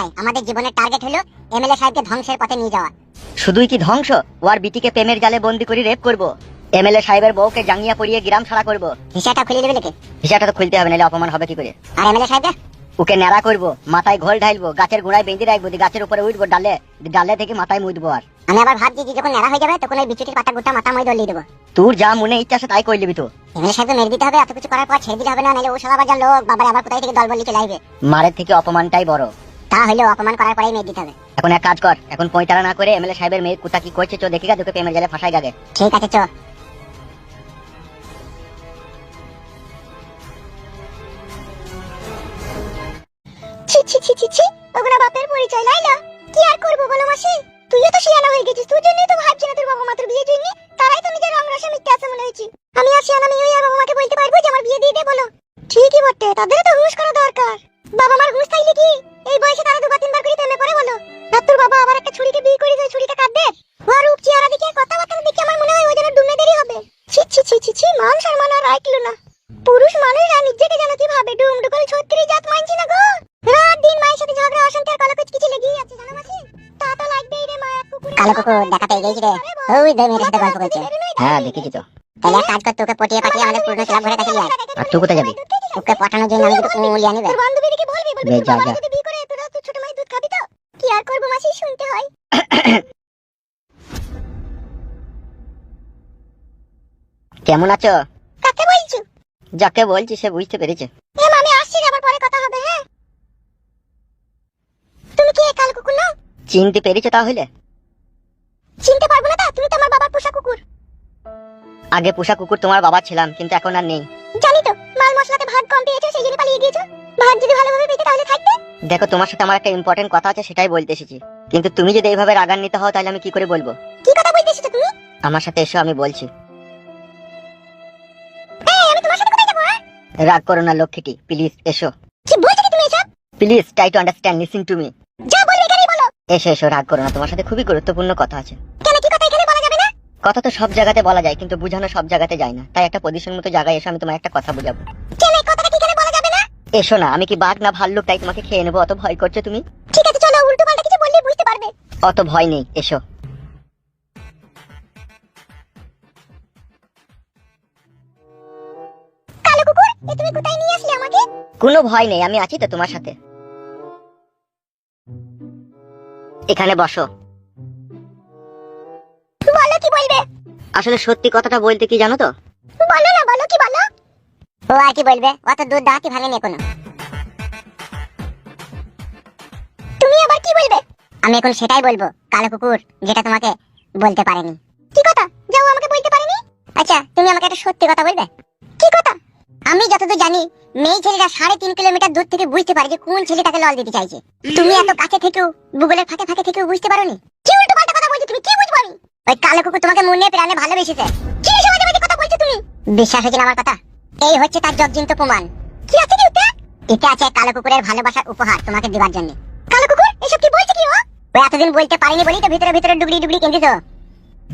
নয়, আমাদের জীবনের টার্গেট হলো এমএলএ সাহেবকে ধ্বংসের পথে নিয়ে যাওয়া। শুধুই কি ধ্বংস, ওর বিটিকে প্রেমের জালে বন্দি করে রেপ করব, এমএলএ সাহেবের বউকে জাঙ্গিয়া পরিয়ে গ্রাম ছাড়া করব। হিসাবটা খুলে দেবে নাকি? হিসাবটা তো খুলতে হবে, নাহলে অপমান হবে কি করে। আর এমএলএ সাহেবকে ওকে ন্যাড়া করব, মাথায় ঘোল ঢালবো, গাছের গোড়ায় বেঁধে রাখবো, দিয়ে গাছের উপরে উঠবো, ডালে ডালে থেকে মাথায় মুদবো। আর আমি আবার ভাবছি যে যখন নেড়া হয়ে যাবে তখন ওই বিচুটির পাতা গোটা মাথা মই দলিয়ে দেবো। তোর যা মনে ইচ্ছা আছে তাই কই লিবি তো। এমএলএ সাহেবকে মেরে দিতে হবে, এত কিছু করার পর ছেড়ে দিতে হবে না, নাহলে ও শালা বাজার লোক বাবার আবার কোথায় থেকে দল বলি চলে আসবে। মারের থেকে অপমানটাই বড়। তা হলেও অপমান করার পরেই মেরে দিতে হবে। এখন এক কাজ কর, এখন পঁয়তারা না করে এমএলএ সাহেবের মেয়ে কোথা কি করছে চো দেখি গা, তোকে প্রেমের জালে ফাঁসাই গাগে। ঠিক আছে চো। ছি ছি ছি ছি ছি, ওগুলা বাপের পরিচয় লাইলা। কি আর করবো বলো মাসি, তুইও তো শিয়ানা হয়ে গেছিস, তোর জন্যই তো ভাবছি না তোর বাবা মা তোর বিয়ের জন্য, তারাই তো নিজের রং রসে মিথ্যে আছে মনে হয়েছে। আমি আর শিয়ানা মেয়ে আর বাবা মাকে বলতে পারবো যে আমার বিয়ে দিয়ে দে বলো? ঠিকই বটে, তাদেরও তো হুঁশ করা দরকার। বাবা মার হুঁশ থাকলে কি এই বয়সে তারা দুবার তিনবার করে প্রেমে পড়ে বলো? আর তোর বাবা আবার একটা ছুরিকে বিয়ে করে যায়, ছুরিটা কাটবে। ওর রূপ চেহারা দেখে কথাবার্তা দেখে আমার মনে হয় ওই জন্য ডুমে দেরি হবে। ছি ছি ছি ছি ছি, মান সম্মান আর রাখলো না। পুরুষ মানুষরা নিজেকে যেন কি ভাবে, ডুমডুকল 36 জাত মানছি না গো। রাত দিন মায়ের সাথে ঝগড়া অশান্তি আর কলকচ কিছু লেগেই আছে জানো মাসি। তা তো লাগবেই রে মায়ের কুকুর। কালো কুকুর দেখা পেয়ে গেছি রে, ওই দে মেয়ের সাথে গল্প করছে। হ্যাঁ দেখেছি তো। তাহলে এক কাজ কর, তোকে পটিয়ে পাঠিয়ে আমাদের পুরনো ক্লাব ঘরে কাছে নিয়ে আয়। আর তুই কোথায় যাবি? ওকে পাঠানোর জন্য আমি দুটো কুমুলি আনিবে। তোর বান্ধবীকে বলবি বে, যা, যা। যদি বিয়ে করে তোরা তো ছোট মায়ের দুধ খাবি তো? কি আর করব মাসি, শুনতে হয়। কেমন আছো? কাকে বলছো? যাকে বলছি সে বুঝতে পেরেছে। আমি আসছি, আবার পরে কথা হবে। হ্যাঁ, তুমি কি কালো কুকুর না? চিনতে পেরেছো তাহলে? চিনতে পারবো না তা, তুমি তো আমার বাবার পোষা কুকুর। আগে পোষা কুকুর তোমার বাবা ছিলাম, কিন্তু এখন আর নেই। জানি তো, মাল মশলাতে ভাগ কম পেয়েছো সেই জন্য পালিয়ে গিয়েছো। ভাগ যদি ভালোভাবে পেতে তাহলে থাকবে। দেখো, তোমার সাথে আমার একটা ইম্পর্টেন্ট কথা আছে, সেটাই বলতে এসেছি। কিন্তু তুমি যদি এইভাবে রাগান্বিত হও তাহলে আমি কি করে বলবো? কি কথা বলতে এসেছো তুমি? আমার সাথে এসো, আমি বলছি। এই, আমি তোমার সাথে কোথায় যাবো? রাগ করো না লক্ষ্মীটি, প্লিজ এসো। কি বলছো কি তুমি এসব? Please try to understand, listen to me. যা বলবে এখানেই বলো। এসো এসো, রাগ করো না, তোমার সাথে খুবই গুরুত্বপূর্ণ কথা আছে। কেন, কি কথা এখানে বলা যাবে না? কথা তো সব জায়গাতে বলা যায়, কিন্তু বোঝানো সব জায়গাতে যায় না। তাই একটা পজিশন মতো জায়গায় এসো, আমি তোমার একটা কথা বুঝাবো। কেন এই কথাটা কি এখানে বলা যাবে না? এসো না, আমি কি বাঘ না ভাল্লুক তাই তোমাকে খেয়ে নেবো? অত ভয় করছো তুমি? ঠিক আছে চলো, উল্টো পাল্টা কিছু বললে বুঝতে পারবে। অত ভয় নেই, এসো। কালো কুকুর, এ তুমি কোথায় নিয়ে আসলে আমাকে? কোনো ভয় নেই, আমি আছি তো তোমার সাথে। এখানে বসো। বলো কি বলবে? আসলে সত্যি কথাটা বলতে কি জানো তো? বলো না, বলো কি বলো। ও আর কি বলবে, অত দুধ দাঁতই ভাঙেনি এখনো। তুমি আবার কি বলবে? আমি এখন সেটাই বলবো কালো কুকুর, যেটা তোমাকে বলতে পারেনি। কি কথা? যাও, আমাকে বলতে পারেনি। আচ্ছা, তুমি আমাকে একটা সত্যি কথা বলবে। কি কথা? আমি যতদূর জানি মেয়ে ছেলেরা 3.5 কিলোমিটার দূর থেকে বুঝতে পারে যে কোন ছেলে তাকে লল দিতে চাইছে। তুমি এত কাছে থেকেও, গুগলের ফাঁকে ফাঁকে থেকেও বুঝতে পারোনি? কি উল্টো পাল্টা কথা বলছো তুমি, কি বুঝবো আমি? ওই কালো কুকুর তোমাকে মনে প্রাণে ভালোবেসেছে। কি এসব আজে কথা বলছো তুমি? বিশ্বাস হচ্ছে না আমার কথা? এই হচ্ছে তার জগজিন্ত প্রমাণ। কি আছে কি ওতে? এতে আছে কালো কুকুরের ভালোবাসার উপহার তোমাকে দেওয়ার জন্য। কালো কুকুর এসব কি বলছে কি ও? ও এতদিন বলতে পারিনি বলেই তো ভিতরে ভিতরে ডুবলি ডুবলি কেঁদেছো।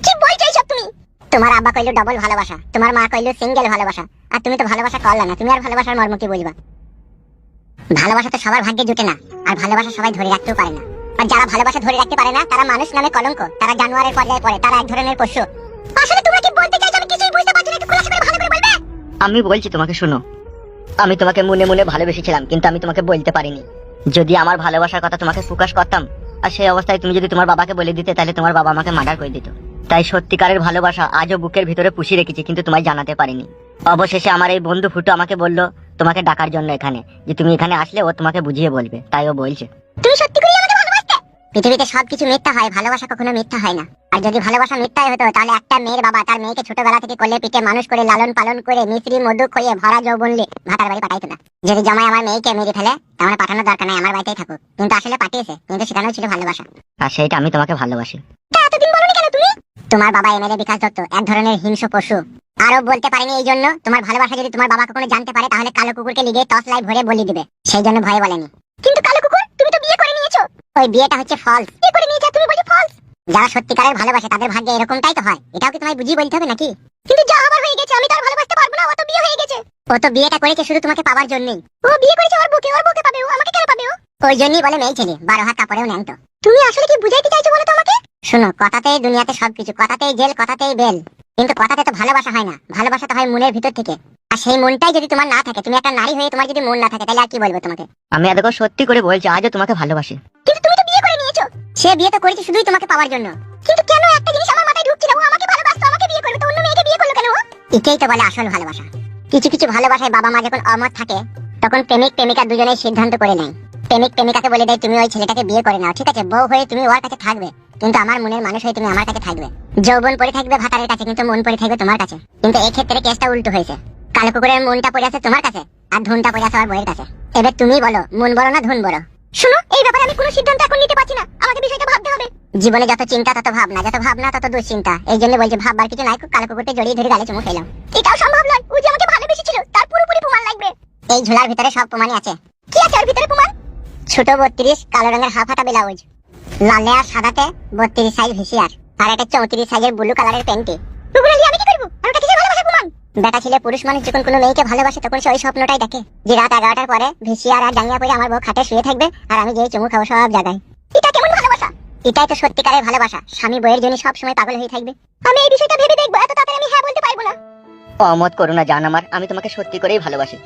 কি বলছো এইসব তুমি? তোমার আব্বা কইলো ডাবল ভালোবাসা, তোমার মা কইলো সিঙ্গেল ভালোবাসা, আর তুমি তো ভালোবাসা করলা না। তুমি আর ভালোবাসার মর্ম কি বলবা? ভালোবাসা তো সবার ভাগ্যে জুটে না, আর ভালোবাসা সবাই ধরে রাখতেও পারে না। আর যারা ভালোবাসা ধরে রাখতে পারে না তারা মানুষ নামে কলঙ্ক, তারা জানোয়ারের পর্যায়ে পড়ে, তারা এক ধরনের পশু। আসলে তোমরা কি বলতে চাইছো আমি কিছুই বুঝতে পারছি না, একটু খোলাসা করে ভালো করে বলবে? আমি বলছি তোমাকে, শোনো। আমি তোমাকে মনে মনে ভালোবেসেছিলাম, কিন্তু আমি তোমাকে বলতে পারিনি। যদি আমার ভালোবাসার কথা তোমাকে প্রকাশ করতাম, আর সেই অবস্থায় তুমি যদি তোমার বাবাকে বলে দিতে, তাহলে তোমার বাবা আমাকে মার্ডার করে দিত। তাই সত্যিকারের ভালোবাসা আজও বুকের ভিতরে পুষিয়ে রেখেছি, কিন্তু তোমায় জানাতে পারিনি। অবশেষে আমার এই বন্ধু ফুটু আমাকে বলল তোমাকে ডাকার জন্য এখানে, যে তুমি এখানে আসলে ও তোমাকে বুঝিয়ে বলবে, তাই ও বলছে। তুমি সত্যি করে আমাকে ভালোবাসতে? পৃথিবীতে সবকিছু মিথ্যা হয়, ভালোবাসা কখনো মিথ্যা হয় না। আর যদি ভালোবাসা মিথ্যাই হতো তাহলে একটা মেয়ের বাবা তার মেয়েকে ছোটবেলা থেকে কোলে পিঠে মানুষ করে লালন পালন করে মিশ্রি মধু খইয়ে ভরা যৌবনলে ভাতার বাড়ি পাঠাইতো না। যদি জামাই আমার মেয়েকে মেরে ফেলে তাহলে পাঠানোর দরকার নাই, আমার বাড়িতেই থাকুক। কিন্তু আসলে পাঠিয়েছে, কিন্তু সেখানেও ছিল ভালোবাসা। আর সেইটা আমি তোমাকে ভালোবাসি। তা এতদিন বলনি কেন তুমি? তোমার বাবা এমএলএ বিকাশ দত্ত এক ধরনের হিংস্র পশু। আরো বলতে পারিনি এই জন্য, তোমার ভালোবাসা যদি তোমার বাবা কখনো জানতে পারে তাহলে কালো কুকুরকে লিগে টস লাই ভরে বলি দিবে, সেই জন্য ভয়ে বলেনি। কিন্তু কালো কুকুর, তুমি তো বিয়ে করে নিয়েছো। ওই বিয়েটা হচ্ছে ফলস। বিয়ে করে নিয়েছো তুমি বলছো ফলস? যারা সত্যিকারের ভালোবাসে তাদের ভাগ্যে এরকমটাই তো হয়, এটাও কি তোমায় বুঝিয়ে বলতে হবে নাকি? কিন্তু যা হবার হয়ে গেছে, আমি তো আর ভালোবাসতে পারবো না, ও তো বিয়ে হয়ে গেছে। ও তো বিয়েটা করেছে শুধু তোমাকে পাওয়ার জন্যই। ও বিয়ে করেছে ওর বউকে পাবে, ও আমাকে কেন পাবে? ও ওই জন্যই বলে মেয়ে ছেলে 12 হাত কাপড়েও ন্যাংটো। তুমি আসলে কি বুঝাইতে চাইছো বলো তো আমাকে? শোনো, কথাতেই দুনিয়াতে সবকিছু, কথাতেই জেল, কথাতেই বেল, কিন্তু কথাতে তো ভালোবাসা হয় না। ভালোবাসা তো হয় মনের ভিতর থেকে। আর সেই মনটাই যদি তোমার না থাকে, তুমি একটা নারী হয়ে তোমার যদি মন না থাকে, তাহলে আর কি বলবো তোমাকে? আমি এতক্ষণ সত্যি করে বলছি, আজও তোমাকে ভালোবাসি। কিন্তু তুমি তো বিয়ে করে নিয়েছো। সে বিয়ে তো করেছে শুধুই তোমাকে পাওয়ার জন্য। কিন্তু কেন একটা জিনিস আমার মাথায় ঢুকছে না, ও আমাকে ভালোবাসতো, আমাকে বিয়ে করবে, তো অন্য মেয়েকে বিয়ে করলো কেন ও? এটাই তো বলে আসল ভালোবাসা। কিছু কিছু ভালোবাসায় বাবা মা যখন অমত থাকে, তখন প্রেমিক প্রেমিকা দুজনেই সিদ্ধান্ত করে নেয়। প্রেমিক প্রেমিকাকে বলে দেয় তুমি ওই ছেলেটাকে বিয়ে করে নাও, ঠিক আছে? বউ হয়ে তুমি ওর কাছে থাকবে, কিন্তু আমার মনের মানুষ হয়ে তুমি আমার কাছে থাকবে। যৌবন পড়ে থাকবে ভাতারের কাছে, কিন্তু মন পড়ে থাকবে তোমার কাছে। কিন্তু এই ক্ষেত্রে কেসটা উল্টো হয়েছে। কালো কুকুরের মনটা পড়ে আছে তোমার কাছে, আর ধনটা পড়ে আছে আমার বউয়ের কাছে। এবার তুমি বলো, মন বড় না ধন বড়? শুনো, এই ব্যাপারে আমি কোনো সিদ্ধান্ত এখন নিতে পারছি না, আমাকে বিষয়টা ভাবতে হবে। জীবনে যত চিন্তা তত ভাবনা, যত ভাবনা তত দুশ্চিন্তা। এই জন্য বলছি ভাববার কিছু নাই, কালো কুকুরকে জড়িয়ে ধরে গালে চুমু খেলাম। এটাও সম্ভব নয়, ও যে আমাকে ভালোবেসেছিল তার পুরোপুরি প্রমাণ লাগবে। এই ঝোলার ভিতরে সব প্রমাণই আছে। কি আছে ওর ভিতরে প্রমাণ? ছোট 32 কালো রঙের হাফ হাতা ব্লাউজ, লালে আর সাদাতে 32 সাইজ ভিসিআর, আর একটা 34 সাইজের ব্লু কালারের প্যান্টি। ওগুলো নিয়ে আমি কি করব? আর ওটা কিসের ভালোবাসা প্রমাণ? বেটা ছেলে পুরুষ মানুষ যখন কোনো মেয়েকে ভালোবাসে, তখন সে ওই স্বপ্নটাই দেখে যে রাত 11টার পরে ভিসিআর আর জাঙ্গিয়া পরে আমার বউ খাটে শুয়ে থাকবে, আর আমি যেই চুমু খাবো সব জায়গায়। এটা কেমন ভালোবাসা? এটাই তো সত্যিকারের ভালোবাসা। স্বামী বউয়ের জন্য সব সময় পাগল হয়ে থাকবে। আমি এই বিষয়টা ভেবে দেখবো, এত তাড়াতাড়ি আমি হ্যাঁ বলতে পারবো না। অমত করো না জান আমার, আমি তোমাকে সত্যি করেই ভালোবাসি।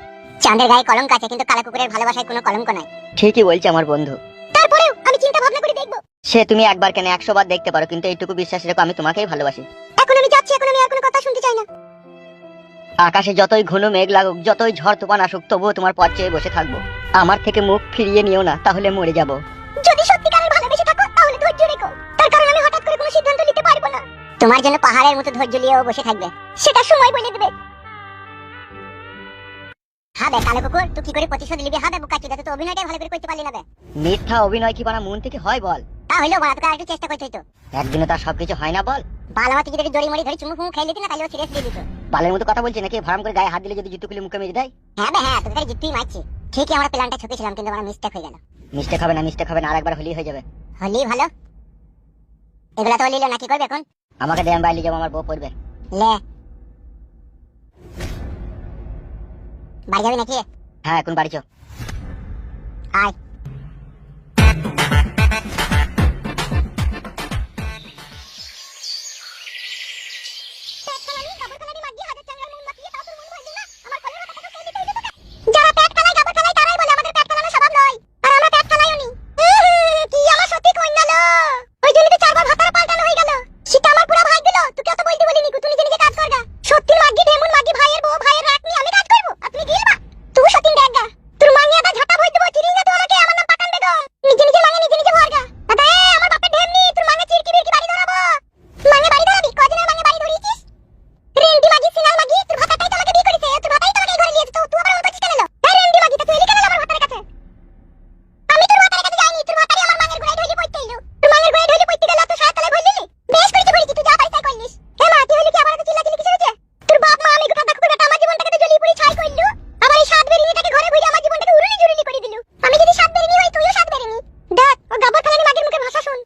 চাঁদের গায়ে কলঙ্ক আছে, কিন্তু কালো কুকুরের ভালোবাসায় কোনো কলঙ্ক নাই। ঠিকই বলছে আমার বন্ধু। তারপরেও আমি চিন্তা ভাবনা করে দেখবো। সে তুমি একবার কেন 100 বার দেখতে পারো, কিন্তু এইটুকু বিশ্বাস রেখো আমি তোমাকেই ভালোবাসি। এখন আমি যাচ্ছি, এখন আমি আর কোনো কথা শুনতে চাই না। আকাশে যতই ঘন মেঘ লাগুক, যতই ঝড় তুফান আসুক, তবুও তোমার পথ চেয়ে বসে থাকবো। আমার থেকে মুখ ফিরিয়ে নিও না, তাহলে মরে যাব। যদি সত্যিকারের ভালোবেসে থাকো তাহলে ধৈর্য রেখো, তার কারণ আমি হঠাৎ করে কোনো সিদ্ধান্ত নিতে পারবো না। তোমার জন্য পাহাড়ের মতো ধৈর্য নিয়েও বসে থাকবে, সেটা সময় বলে দেবে। হবে কালো কুকুর, তুই কি করে প্রতিশোধ নিবি? হবে বুকাচুদা, তুই তো অভিনয়টাই ভালো করে করতে পারলি না বে। মিথ্যা অভিনয় কি বানা মন থেকে হয় বল? তাহলে বড় তোকে একটু চেষ্টা করতে হইতো। একদিনে তার সবকিছু হয় না বল। বালামা তুই যদি জড়ি মড়ি ধরে চুমু ফুমু খাইলি না, তাহলে ও সিরিয়াস দিয়ে দিত। বালের মতো কথা বলছি নাকি? ভাড়াম করে গায়ে হাত দিলে যদি জুতো খুলে মুখে মেরে দেয়? হ্যাঁ বে হ্যাঁ, তোকে জিততেই মারছি। ঠিকই আমরা প্ল্যানটা ছকেছিলাম, কিন্তু আমার মিস্টেক হয়ে গেল। মিস্টেক হবে না, মিস্টেক হবে না, আরেকবার হলেই হয়ে যাবে। হলি ভালো। এগুলা তো হলিল না, কি করবে এখন? আমাকে দেন বাইরে যাবো, আমার বউ পড়বে। লে বাড়ি যাবি নাকি? হ্যাঁ, এখন বাড়ি চো। আয়। যারা পেট খালায় গাবর খালায় তারাই বলে আমাদের পেট খালানো স্বভাব নয়, আর আমরা পেট খালাইও নি। কি আমার সত্যি কই গেল? ওই জন্য তো 4 বার ভাতার পাল্টানো হয়ে গেল। সেটা আমার পুরো ভাই দিল, তুই কত বলতে বলিনি, তুই নিজে নিজে কাজ করগা। সত্যির মাগি ঢেমুন মাগি ভাইয়ের বউ ভাইয়ের রাত নিয়ে আমি কাজ করব, আপনি গিলবা। তুই সত্যি দেখগা, তোর মানিয়া দা ঝাটা ভই দেব, চিরিং না তুই আমাকে, আমার নাম পাকান বেগম। নিজে নিজে মাঙ্গে নিজে নিজে ভরগা। দাদা আমার বাপের ঢেমনি, তোর মাঙ্গে চিরকি বিরকি বাড়ি ধরাবো। মাঙ্গে বাড়ি ধরাবি? কদিনের মাঙ্গে বাড়ি ধরিয়েছিস? রেন্টি মাগি সিনাল মাগি, তোর ভাতাটাই তো আমাকে বিয়ে করেছে, তোর ভাতাই তো আমাকে ঘরে নিয়ে যেত, তুই আবার অন্তর কেন এলো? রেন্টি মাগি, তুই এলি কেন আমার ভাতার কাছে? আমি তোর ভাতার কাছে যাইনি, তোর ভাতারই আমার মাঙ্গের গোড়ায় ঢইলি পড়তে এলো। তোর মাঙ্গের গোড়ায় ঢইলি পড়তে গেল, তুই সাততলায় ভরলি? বেশ করেছি, তুই যা পারিস তাই করলিস। হে মা, তুই হলি কি আবার এত চিল্লাচিল্লি কিসের হচ্ছে? তোর বাপ মা আমি গোটা কুকুর বেটা আমার জীবনটাকে তো জ্বলিয়ে পুড়ি ছাই করলু, আবার এই সাত বেরিনিটাকে ঘরে ভরে আমার জীবনটাকে উড়ুলি ঝুড়ুলি করে দিলু। আমি যদি সাত বেরিনি হই, তুইও সাত বেরিনি। দেখ ও গাবর খালানি মাগের মুখে ভাষা শুন।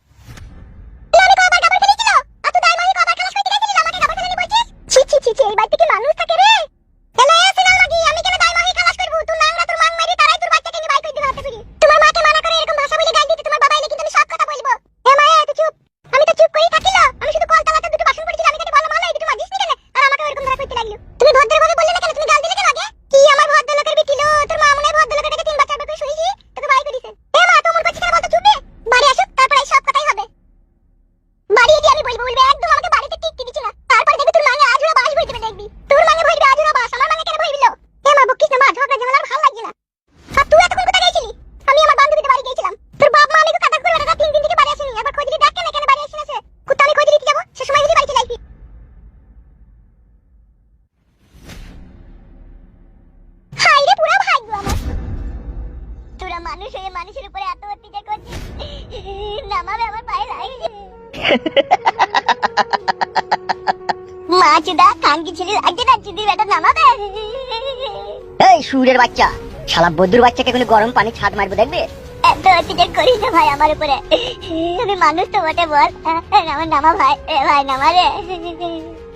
আমি কবার গাবর খেলেছিল, আর তুই দাই মাগি কবার খেলা করতে গেছিলি, আমাকে গাবর খালানি বলছিস? ছি ছি ছি ছি, এই বাড়িতে কি মানুষ থাকে রে? এলে সিনাল মাগি, আমি কেন দাই মাগি খালাস করব? তুই নাংরা তোর মাং মারি তারাই তোর বাচ্চাকে নিয়ে বাই করে দিবে হাতে ফিরি। তোমার মাকে মানা করে এরকম ভাষা বলে গাল দিতে, তোমার বাবা এলে কিন্তু আমি সব কথা বলবো। হে মা, তুই চুপ। আমি তো চুপ করেই থাকিল, আমি শুধু কলতলাতে দুটো বাসন পড়েছিল, আমি কেটে ভালো ভালো এই দুটো মাগিস নি কেন? আর আমাকে ওরকম ধরা করতে লাগলো। তুমি ভদ্রভাবে বললে না কেন? তুমি গাল দিলে কেন আগে? কি আমার ভদ্রলোকের বিটিলো, তোর মা মনে হয় ভদ্রলোকের কাছে 3 বার 4 বার করে শুইছি, তোকে বাই করে দিছে। হে মা, তোর মন করছিস কেন বল তো? চুপ রে, বাড়ি আসুক তারপর এই সব কথাই হবে। বাড়ি গিয়ে আমি বলবো একদম আমাকে বাড়িতে টিকতে দিছ না, তারপর দেখবি তোর মাঙে আজুরা বাস বইতে দেখবি। তোর মাঙে ভইবে আজুরা বাস, আমার মাঙে কেন ভইবিল? হে মা, বকিস না মা, ঝগড়া ঝামেলা আর ভালো লাগছে না। আর তুই এতক্ষণ কোথায় গেছিলি? আমি আমার বান্ধবীদের বাড়ি গিয়েছিলাম। তোর বাপ মা আমাকে কাটা করে রাখা 3 দিন থেকে বাড়ি আসেনি, একবার খোঁজ দিলি দেখ কেন কেন বাড়ি আসিস না? সে কুত্তা আমি খোঁজ দিতে যাব, সে সময় যদি বাড়ি চলে আসবি। হাই রে পুরা ভাগ্য আমার, তোরা মানুষ হয়ে মানুষের উপরে এত অত্যাচার করছিস, নামাবে আমার পায়ে লাগছে। মাছুদা কাঙ্কি ছেলে আগে না যদি বেটা নামাবে। এই সুরের বাচ্চা, শালা বদ্দুর বাচ্চাকে কোনো গরম পানি ছাদ মারবো দেখবে? এত অত্যাচার করিস না ভাই আমার উপরে, আমি মানুষ তো বটে বল, আমার নামা ভাই, ভাই নামা রে।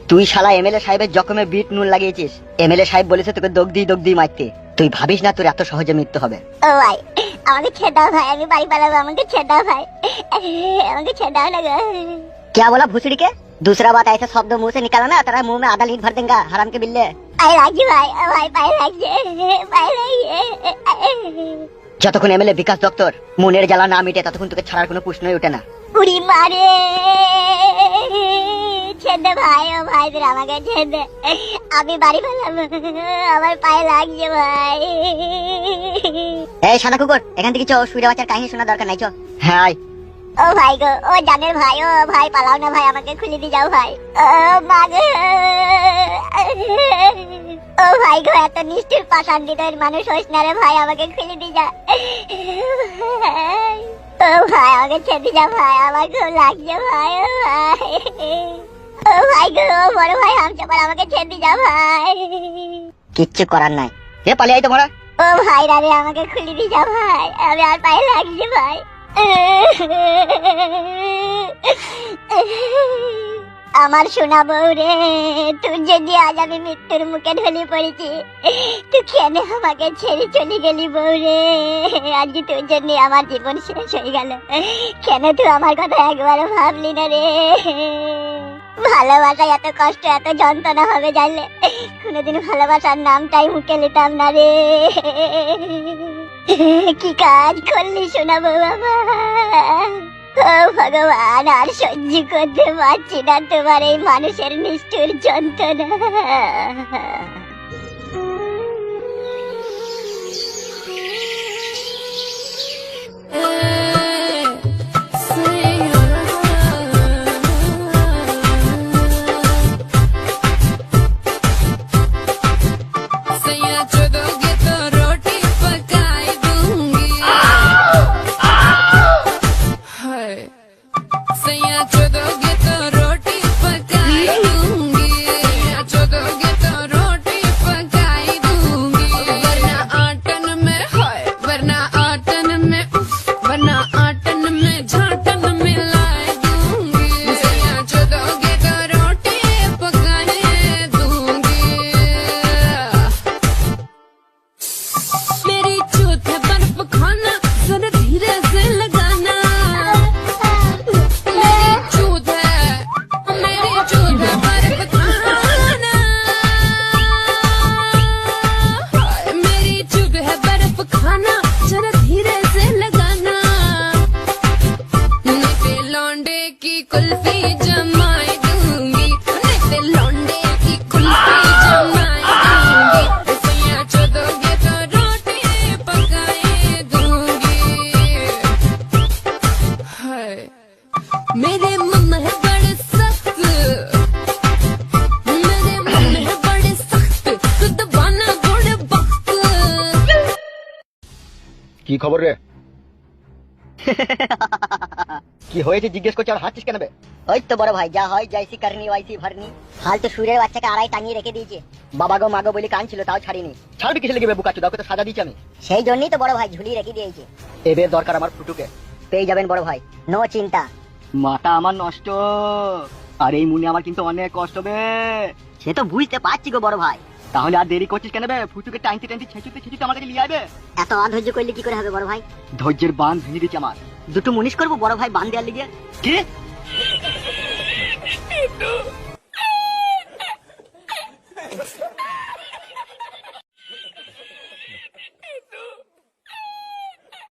তুই শালা এমএলএ সাহেবের জখমে বিট নুন লাগিয়েছিস। এমএলএ সাহেব বলেছে তোকে দগ দিয়ে মারতে। তুই ভাবিস না তোর এত সহজে মৃত্যু হবে। ও ভাই, আমাকে ছেড়ে দাও ভাই, আমি বাড়ি পালাবো, আমাকে ছেড়ে দাও ভাই, আমাকে ছেড়े दाओ ना गो। क्या बोला भूसड़ी के? दूसरा बात ऐसा शब्द मुंह से निकाला ना तेरा मुंह में आधा लीट भर देंगे हराम के बिल्ले। पाए লাগছে ভাই, ভাই পায়ে লাগছে, পায়ে লাগছে। যতক্ষণ এমএলএ বিকাশ দত্তর মনের জ্বালা না মিটে ততক্ষণ তোকে ছাড়ার কোনো প্রশ্নই ওঠে না। উড়ি মারে, ছেড়ে দে ভাই, ও ভাই তুই আমাকে ছেড়ে দে, আমি বাড়ি পালাবো, আমার পায়ে লাগছে ভাই। এই সাদা কুকুর এখান থেকে চো, শুইরে বাচ্চার কাহিনী শোনা দরকার নাই চো। হ্যাঁ আয়। ও ভাই গো, ও জানের ভাই, ও ভাই পালাও না ভাই, আমাকে খুলে দিয়ে যাও ভাই। ও মা গো, ও ভাই গো, এত নিষ্ঠুর পাষাণ হৃদয়ের মানুষ হোস না রে ভাই, আমাকে খুলে দিয়ে যা ভাই। ও ভাই আমাকে ছেড়ে দিয়ে যা ভাই, আমার খুব লাগছে ভাই। ও ভাই, ও ভাই গো, ও বড় ভাই হামচাপার, আমাকে ছেড়ে দিয়ে যা ভাই। কিচ্ছু করার নাই, এ পালিয়ে আই তোমরা। ও ভাই রে, আমাকে খুলে দিয়ে যা ভাই, আমি আর পায়ে লাগছে ভাই। আমার সোনা বউ রে, তুই যদি আজ আমি মৃত্যুর মুখে ঢলে পড়েছি, তুই কেন আমাকে ছেড়ে চলে গেলি বউ রে? আজকে তোর জন্য আমার জীবন শেষ হয়ে গেল, কেন তুই আমার কথা একবারও ভাবলি না রে? ভালোবাসা এত কষ্ট, এত যন্ত্রণা হবে জানলে কোনোদিন ভালোবাসার নামটাই মুখে নিতাম না রে। কি কাজ করলি সোনা বউ আমার? ও ভগবান, আর সহ্য করতে পারছি না তোমার এই মানুষের নিষ্ঠুর যন্ত্রণা। मेरे मन है बड़े सख्त, मेरे मन है बड़े सख्त, तू दबाना बड़े वक्त। কি খবর রে? কি হয়েছে জিজ্ঞেস করছি আর হাসছিস কেন বে? ওই তো বড় ভাই, যা হয় যাইছি করনি ওয়াইসি ভরনি। হাল তো সুরের বাচ্চাকে আড়াই টাঙিয়ে রেখে দিয়েছে, বাবা গো মাগো বলে কান ছিল তাও ছাড়িনি। ছাড়বি কিসে লেগে বে বুকাচু, দাও তো সাজা দিচ্ছি আমি। সেই জন্যই তো বড় ভাই ঝুলিয়ে রেখে দিয়েছে। এবে দরকার আমার ফুটুকে। পেয়ে যাবেন বড় ভাই, নো চিন্তা। মাথা আমার নষ্ট, আর এই মুনি আমার কিন্তু অনেক কষ্ট বে। সে তো বুঝতে পারছি গো বড় ভাই। তাহলে আর দেরি করছিস কেন বে? ফুটুকে টাইনতে টাইনতে ছেঁচুতে ছেঁচুতে আমার কাছে নিয়ে আইবে। এত অধৈর্য করলে কি করে হবে বড় ভাই? ধৈর্যের বাঁধ ভেঙে দিচ্ছে আমার। দুটো মুনিশ করবো বড় ভাই বান দেওয়ার লিগে। কি